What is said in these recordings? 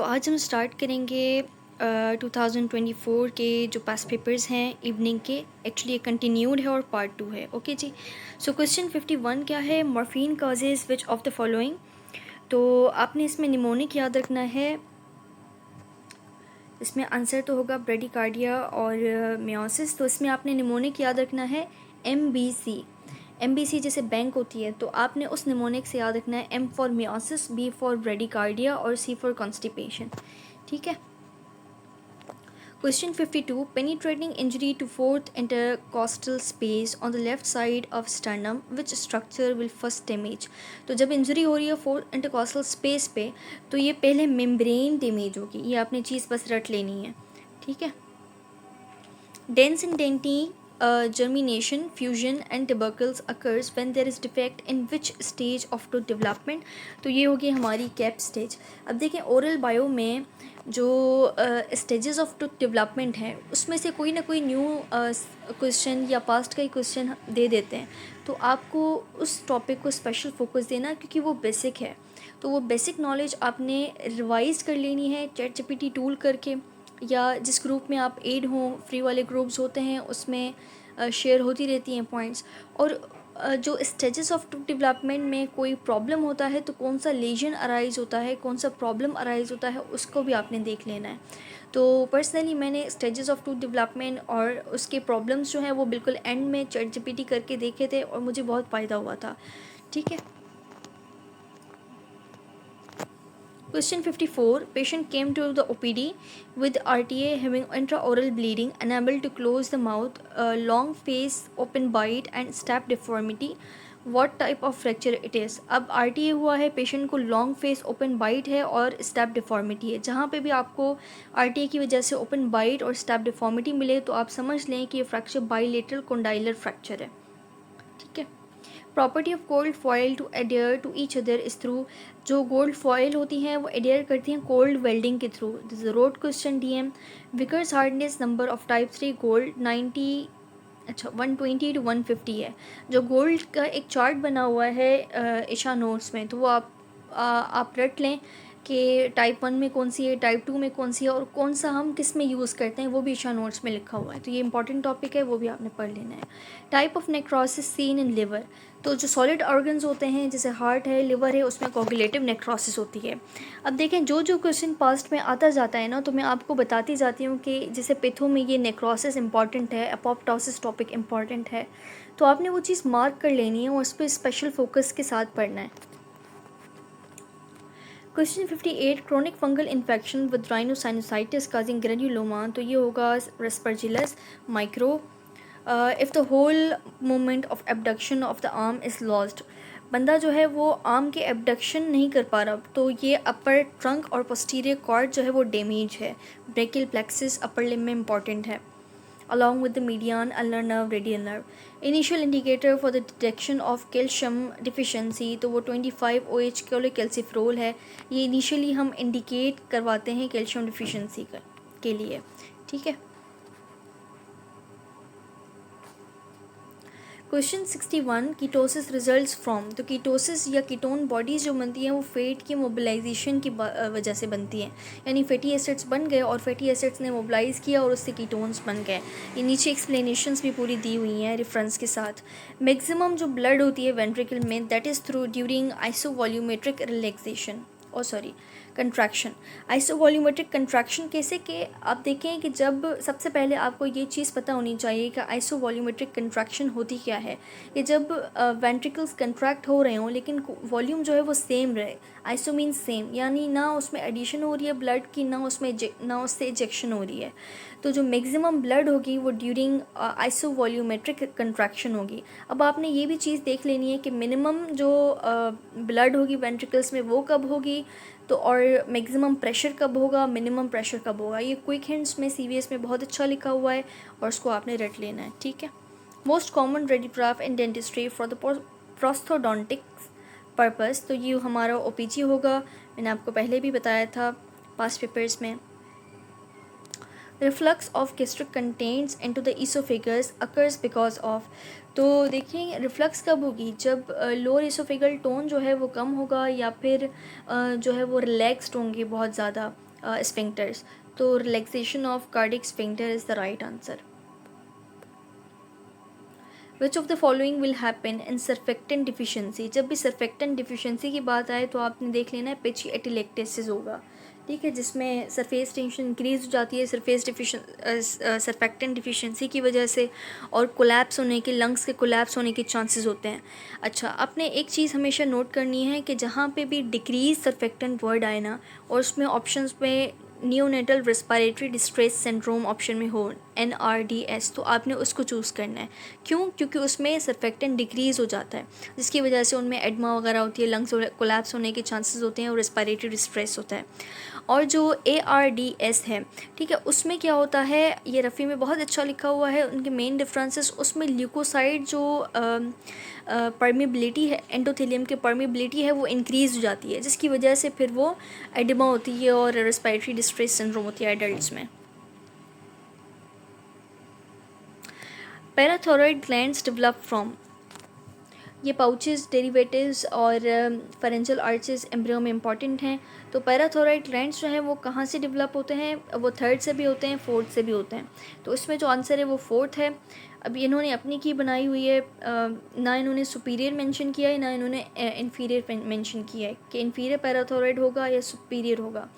तो आज हम स्टार्ट करेंगे 2024 के जो पास पेपर्स हैं इवनिंग के। एक्चुअली ये कंटिन्यूड है और पार्ट 2 है। ओके जी। सो क्वेश्चन 51 क्या है? Morphine causes which of the following. तो आपने इसमें निमोनिक याद रखना है। इसमें आंसर तो होगा ब्रेडिकार्डिया और मियोसिस। तो इसमें आपने निमोनिक याद रखना है MBC। MBC जैसे बैंक होती है, तो आपने उस निमोनिक से याद रखना है M for meiosis, B for bradycardia और C फॉर कॉन्स्टिपेशन। ठीक है। Question 52. Penetrating injury to fourth intercostal space on the left side of sternum, which structure will first damage? तो जब इंजरी हो रही है फोर्थ इंटरकॉस्टल स्पेस पे, तो ये पहले मेम्ब्रेन डैमेज होगी। ये आपने चीज़ बस रट लेनी है। ठीक है। Dense and denty germination, fusion and tubercles occurs when there is defect in which stage of tooth development? तो ये होगी हमारी कैप स्टेज। अब देखें ओरल बायो में जो स्टेजेस ऑफ टूथ डेवलपमेंट है, उसमें से कोई ना कोई न्यू क्वेश्चन या पास्ट का ही क्वेश्चन दे देते हैं। तो आपको उस टॉपिक को स्पेशल फोकस देना, क्योंकि वो बेसिक है। तो वो बेसिक नॉलेज आपने रिवाइज कर लेनी है चैट जीपीटी टूल करके, या जिस ग्रुप में आप एड हों, फ्री वाले ग्रुप्स होते हैं उसमें शेयर होती रहती हैं पॉइंट्स। और जो स्टेजेस ऑफ टूथ डेवलपमेंट में कोई प्रॉब्लम होता है, तो कौन सा लेजन अराइज होता है, कौन सा प्रॉब्लम अराइज होता है, उसको भी आपने देख लेना है। तो पर्सनली मैंने स्टेजेस ऑफ टूथ डेवलपमेंट और उसके प्रॉब्लम्स जो हैं वो बिल्कुल एंड में चैट जीपीटी करके देखे थे और मुझे बहुत फ़ायदा हुआ था। ठीक है। Question 54. Patient came to the OPD with RTA having intraoral bleeding, unable to close the mouth, long face, open bite and stap deformity. What type of fracture it is? अब RTA हुआ है, पेशेंट को long face, open bite है और step deformity है। जहाँ पे भी आपको RTA की वजह से ओपन बाइट और स्टैप डिफॉर्मिटी मिले, तो आप समझ लें कि ये फ्रैक्चर बाइलेटरल कोंडाइलर फ्रैक्चर है। ठीक है। Property of gold foil to adhere to each other is through. जो गोल्ड फॉयल होती हैं वो एडियर करती हैं कोल्ड वेल्डिंग के थ्रू। This is road question DM। Vickers hardness number of type 3 gold 120 to 150 है। जो गोल्ड का एक चार्ट बना हुआ है ईशा नोट्स में, तो वो आप रट लें कि टाइप 1 में कौन सी है, टाइप 2 में कौन सी है और कौन सा हम किस में यूज़ करते हैं, वो भी ईशा नोट्स में लिखा हुआ है। तो ये इंपॉर्टेंट टॉपिक है, वो भी आपने पढ़ लेना है। Type of necrosis seen in liver. तो जो सॉलिड ऑर्गन्स होते हैं जैसे हार्ट है, लिवर है, उसमें कोगुलेटिव नेक्रोसिस होती है। अब देखें जो जो क्वेश्चन पास्ट में आता जाता है ना, तो मैं आपको बताती जाती हूँ कि जैसे पिथो में ये नेक्रोसिस इंपॉर्टेंट है, अपोप्टोसिस टॉपिक इंपॉर्टेंट है, तो आपने वो चीज़ मार्क कर लेनी है और उस पर स्पेशल फोकस के साथ पढ़ना है। Question 58. Chronic fungal infection with rhinosinusitis causing granuloma. तो ये होगा aspergillus micro. If the whole movement of abduction of the arm is lost. बंदा जो है वो आर्म के एबडक्शन नहीं कर पा रहा, तो ये अपर ट्रंक और पोस्टीरियर कॉर्ड जो है वो डैमेज है। ब्रेकियल प्लेक्सिस अपर लिम्ब में इंपॉर्टेंट है, along with the median, ulnar nerve, radial nerve. Initial indicator for the detection of calcium deficiency, तो वो 25OH cholecalciferol है। ये इनिशियली हम इंडिकेट करवाते हैं कैल्शियम डिफिशेंसी के लिए। ठीक है। क्वेश्चन 61. Ketosis results from. तो कीटोसिस या कीटोन बॉडीज़ जो बनती हैं वो फैट की मोबिलाइजेशन की वजह से बनती हैं। यानी फैटी एसिड्स बन गए और फैटी एसिड्स ने मोबिलाइज़ किया और उससे कीटोन्स बन गए। ये नीचे एक्सप्लेनेशंस भी पूरी दी हुई हैं रेफरेंस के साथ। मैक्सिमम जो ब्लड होती है वेंट्रिकल में, that is through during isovolumetric relaxation contraction. Isovolumetric contraction कैसे कि आप देखें कि जब सबसे पहले आपको ये चीज़ पता होनी चाहिए कि आइसोवॉल्यूमेट्रिक कंट्रैक्शन होती क्या है। कि जब वेंट्रिकल्स कंट्रैक्ट हो रहे हों लेकिन वॉल्यूम जो है वो सेम रहे। आइसो मीन सेम, यानी ना उसमें एडिशन हो रही है ब्लड की, ना उससे इजेक्शन हो रही है। तो जो मैक्सिमम ब्लड होगी वो ड्यूरिंग आइसोवॉल्यूमेट्रिक कंट्रैक्शन होगी। अब आपने ये भी चीज़ देख लेनी है कि मिनिमम जो ब्लड होगी वेंट्रिकल्स में वो कब होगी, तो और मैक्सिमम प्रेशर कब होगा, मिनिमम प्रेशर कब होगा। ये क्विक हिंट्स में CVS में बहुत अच्छा लिखा हुआ है और उसको आपने रट लेना है। ठीक है। Most common radiograph in dentistry for the prosthodontics purpose. तो ये हमारा OPG होगा, मैंने आपको पहले भी बताया था पास्ट पेपर्स में। Reflux of gastric contents into the oesophagus occurs because of. तो देखिए रिफ्लक्स कब होगी, जब लोअर ईसोफेगल टोन जो है वो कम होगा या फिर जो है वो रिलैक्स्ड होंगे बहुत ज़्यादा। स्फिंक्टर्स। तो relaxation of cardiac sphincter is the right answer. Which of the following will happen in surfactant deficiency. जब भी सर्फेक्टेंट डिफिशियंसी की बात आए तो आपने देख लेना है पिच एटिलेक्टेसिस होगा, ठीक है, जिसमें सरफेस टेंशन इंक्रीज हो जाती है सरफेस सर्फेक्टेंट डिफिशियंसी की वजह से, और कोलैप्स होने के, लंग्स के कोलैप्स होने के चांसेस होते हैं। अच्छा, आपने एक चीज़ हमेशा नोट करनी है कि जहाँ पे भी डिक्रीज सर्फेक्टेंट वर्ड आए ना, और उसमें ऑप्शंस में neonatal respiratory distress syndrome option में हो, NRDS, तो आपने उसको चूज़ करना है। क्यों? क्योंकि उसमें सर्फेक्टेंट डिक्रीज़ हो जाता है, जिसकी वजह से उनमें एडमा वगैरह होती है, लंग्स कोलैप्स होने के चांसेस होते हैं, और रेस्पिरेटरी डिस्ट्रेस होता है। और जो ARDS है, ठीक है, उसमें क्या होता है, ये रफ़ी में बहुत अच्छा लिखा हुआ है, उनके मेन डिफरेंसेस, उसमें ल्यूकोसाइड जो परमिबिलिटी है, एंडोथेलियम की परमिबिलिटी है, वो इंक्रीज़ हो जाती है, जिसकी वजह से फिर वो एडिमा होती है और रेस्पिरेटरी डिस्ट्रेस सिंड्रोम होती है एडल्ट्स में। पैराथायरॉयड ग्लैंड्स डेवलप फ्रॉम, ये पाउचेस, डेरिवेटिव्स और फेरेंजियल आर्चेस एम्ब्रियो में इंपॉर्टेंट हैं। तो पैराथायरॉयड ग्लैंड्स जो हैं वो कहाँ से डेवलप होते हैं? वो थर्ड से भी होते हैं, फोर्थ से भी होते हैं। तो इसमें जो आंसर है वो फोर्थ है। अभी इन्होंने अपनी की बनाई हुई है, ना इन्होंने सुपीरियर मेंशन किया है, ना इन्होंने इन्फीरियर मेंशन किया है कि इन्फीरियर पैराथायरॉयड होगा या सुपीरियर होगा।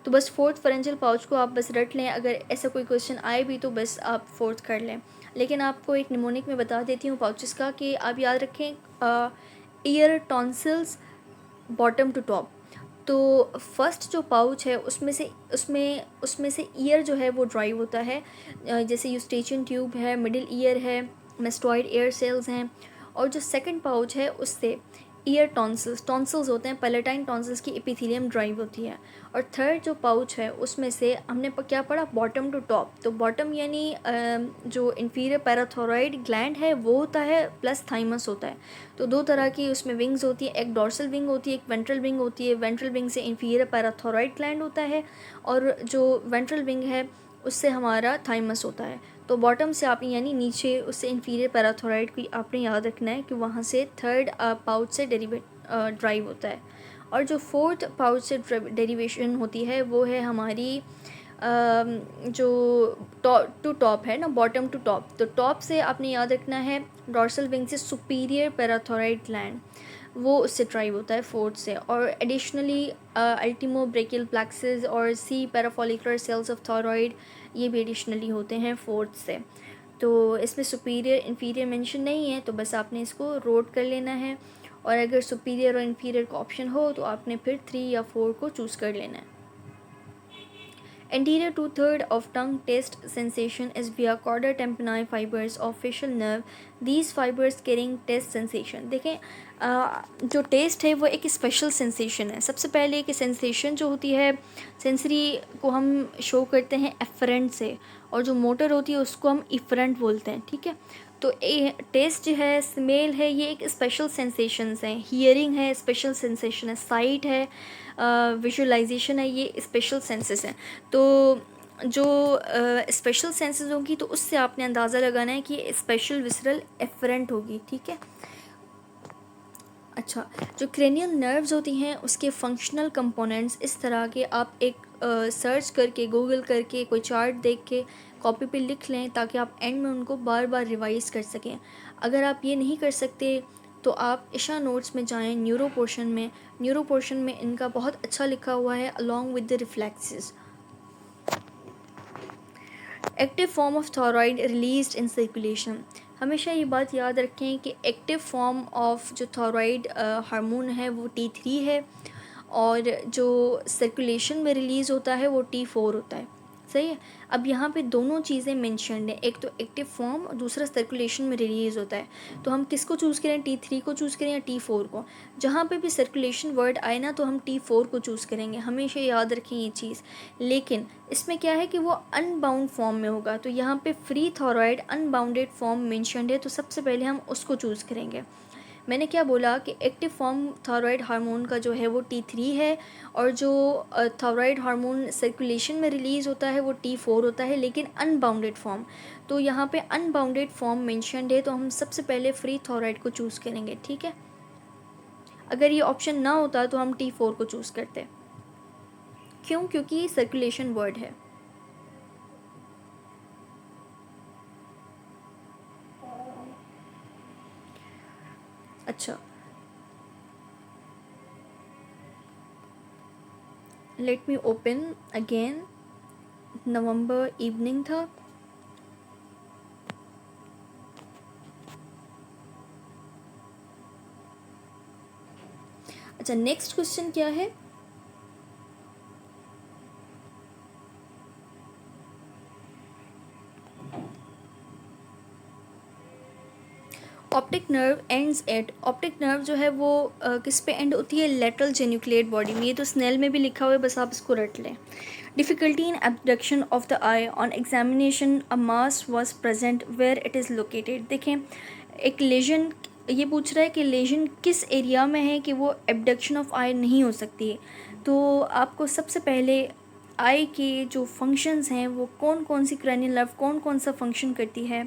तो बस फोर्थ फेरेंजियल पाउच को आप बस रट लें, अगर ऐसा कोई क्वेश्चन आए भी तो बस आप फोर्थ कर लें। लेकिन आपको एक निमोनिक में बता देती हूँ पाउचेस का, कि आप याद रखें, ear tonsils bottom to top. तो फर्स्ट जो पाउच है उसमें से ईयर जो है वो ड्राइव होता है, जैसे यूस्टेचियन ट्यूब है, मिडिल ईयर है, मेस्टॉइड एयर सेल्स हैं। और जो सेकंड पाउच है उससे ईयर टॉन्सिल्स होते हैं, पैलेटाइन टॉन्सिल्स की एपिथेलियम ड्राइव होती है। और थर्ड जो पाउच है उसमें से हमने क्या पढ़ा, बॉटम टू टॉप। तो बॉटम यानी जो इन्फीरियर पैराथायरॉयड ग्लैंड है वो होता है, प्लस थाइमस होता है। तो दो तरह की उसमें विंग्स होती है, एक डॉर्सल विंग होती है, एक वेंट्रल विंग होती है। वेंट्रल विंग से इन्फीरियर पैराथायरॉयड ग्लैंड होता है, और जो वेंट्रल विंग है उससे हमारा थाइमस होता है। तो बॉटम से आपने यानी नीचे उससे इन्फीरियर पैराथायरॉयड को आपने याद रखना है कि वहाँ से थर्ड पाउच से ड्राइव होता है। और जो फोर्थ पाउच से डेरिवेशन होती है वो है हमारी जो टू टॉप है ना, बॉटम टू टॉप। तो टॉप से आपने याद रखना है डॉर्सल विंग से सुपीरियर पैराथायरॉयड ग्लैंड, वो उससे ड्राइव होता है फोर्थ से। और एडिशनली अल्टीमो ब्रेकियल प्लेक्सेस और सी पैराफोलिकुलर सेल्स ऑफ थायरॉयड, ये भी एडिशनली होते हैं फोर्थ से। तो इसमें सुपीरियर इन्फीरियर मेंशन नहीं है, तो बस आपने इसको रोट कर लेना है। और अगर सुपीरियर और इन्फीरियर का ऑप्शन हो तो आपने फिर 3 या 4 को चूज़ कर लेना है। Anterior two-third of tongue taste sensation is via chorda tympani fibers of facial nerve. These fibers carrying taste sensation. देखें, जो टेस्ट है वो एक स्पेशल सेंसेशन है। सबसे पहले एक सेंसेशन जो होती है सेंसरी को हम शो करते हैं एफरेंट से, और जो मोटर होती है उसको हम इफरेंट बोलते हैं, ठीक है। तो टेस्ट जो है, स्मेल है, ये एक स्पेशल सेंसेशंस हैं। हियरिंग है, स्पेशल सेंसेशन है। साइट है, विजुअलाइजेशन है, ये स्पेशल सेंसेस हैं। तो जो स्पेशल सेंसेस होगी तो उससे आपने अंदाज़ा लगाना है कि स्पेशल विसरल एफरेंट होगी, ठीक है। अच्छा, जो क्रेनियल नर्व्स होती हैं उसके फंक्शनल कंपोनेंट्स इस तरह के आप एक सर्च करके, गूगल करके, कोई चार्ट देख के कॉपी पे लिख लें, ताकि आप एंड में उनको बार बार रिवाइज कर सकें। अगर आप ये नहीं कर सकते तो आप इशा नोट्स में जाएं, न्यूरो पोर्शन में इनका बहुत अच्छा लिखा हुआ है, along with the reflexes. Active form of thyroid released in circulation. हमेशा ये बात याद रखें कि एक्टिव फॉर्म ऑफ जो थायरॉयड हार्मोन है वो T3 है, और जो सर्कुलेशन में रिलीज़ होता है वो T4 होता है, सही है। अब यहाँ पे दोनों चीज़ें मेंशन्ड हैं, एक तो एक्टिव फॉर्म और दूसरा सर्कुलेशन में रिलीज़ होता है। तो हम किसको चूज़ करें, T3 को चूज़ करें या T4 को? जहाँ पे भी सर्कुलेशन वर्ड आए ना तो हम T4 को चूज़ करेंगे, हमेशा याद रखें ये चीज़। लेकिन इसमें क्या है कि वो अनबाउंड फॉर्म में होगा, तो यहाँ पे free thyroid unbounded form mentioned है, तो सबसे पहले हम उसको चूज़ करेंगे। मैंने क्या बोला कि एक्टिव फॉर्म थायरॉयड हार्मोन का जो है वो T3 है, और जो थायरॉयड हार्मोन सर्कुलेशन में रिलीज़ होता है वो T4 होता है, लेकिन अनबाउंडेड फॉर्म। तो यहाँ पे अनबाउंडेड फॉर्म मेंशन्ड है, तो हम सबसे पहले फ्री थायरॉयड को चूज़ करेंगे, ठीक है। अगर ये ऑप्शन ना होता तो हम T4 को चूज़ करते। क्यों? क्योंकि ये सर्कुलेशन वर्ड है। अच्छा, लेट मी ओपन अगेन। नवंबर इवनिंग था। अच्छा, नेक्स्ट क्वेश्चन क्या है? Optic nerve ends at, optic nerve जो है वो किस पे एंड होती है? लेटरल जेन्युक्लेट बॉडी में। ये तो स्नेल में भी लिखा हुआ है, बस आप इसको रट लें। Difficulty in abduction of the eye on examination, a mass was present where it is located. देखें, एक लेजन, ये पूछ रहा है कि लेजन किस एरिया में है कि वो एब्डक्शन ऑफ आई नहीं हो सकती है। तो आपको सबसे पहले आई के जो फंक्शंस हैं वो कौन कौन सी क्रैनियल नर्व कौन कौन सा फंक्शन करती है,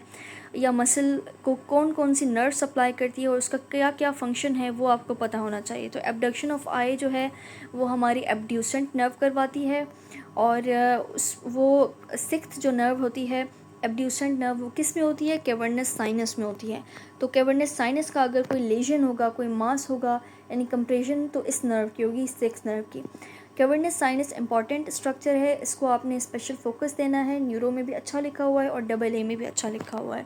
या मसल को कौन कौन सी नर्व सप्लाई करती है और उसका क्या क्या फंक्शन है, वो आपको पता होना चाहिए। तो एब्डक्शन ऑफ आई जो है वो हमारी एब्ड्यूसेंट नर्व करवाती है, और वो सिक्स्थ जो नर्व होती है एब्ड्यूसेंट नर्व, वो किस में होती है? कैवर्नस साइनस में होती है। तो कैवर्नस साइनस का अगर कोई लेजन होगा, कोई मास होगा, यानी कंप्रेशन, तो इस नर्व की होगी, सिक्स नर्व की। कैवर्नस साइनस इंपॉर्टेंट स्ट्रक्चर है, इसको आपने स्पेशल फोकस देना है। न्यूरो में भी अच्छा लिखा हुआ है और AA में भी अच्छा लिखा हुआ है।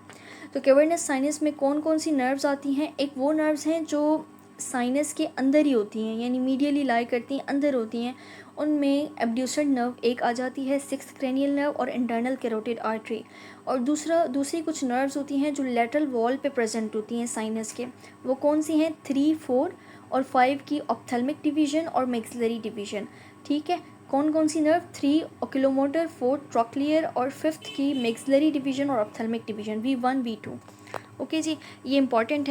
तो कैवर्नस साइनस में कौन कौन सी नर्व्स आती हैं? एक वो नर्व्स हैं जो साइनस के अंदर ही होती हैं, यानी मीडियली लाई करती हैं, अंदर होती हैं। उनमें एब्ड्यूसेंट नर्व एक आ जाती है, सिक्स्थ क्रेनियल नर्व और इंटरनल कैरोटिड आर्टरी। और दूसरी कुछ नर्व्स होती हैं जो लेटरल वॉल पे प्रेजेंट होती हैं साइनस के। वो कौन सी हैं? 3, 4 और 5 की ऑप्थेल्मिक डिवीजन और मैक्सिलरी डिवीजन। ठीक है, कौन कौन सी नर्व? 3 ओक्यूलोमोटर, 4 ट्रॉक्लियर और 5th की मैक्सिलरी डिवीजन और ophthalmic division, V1 V2। Okay जी, ये इंपॉर्टेंट है।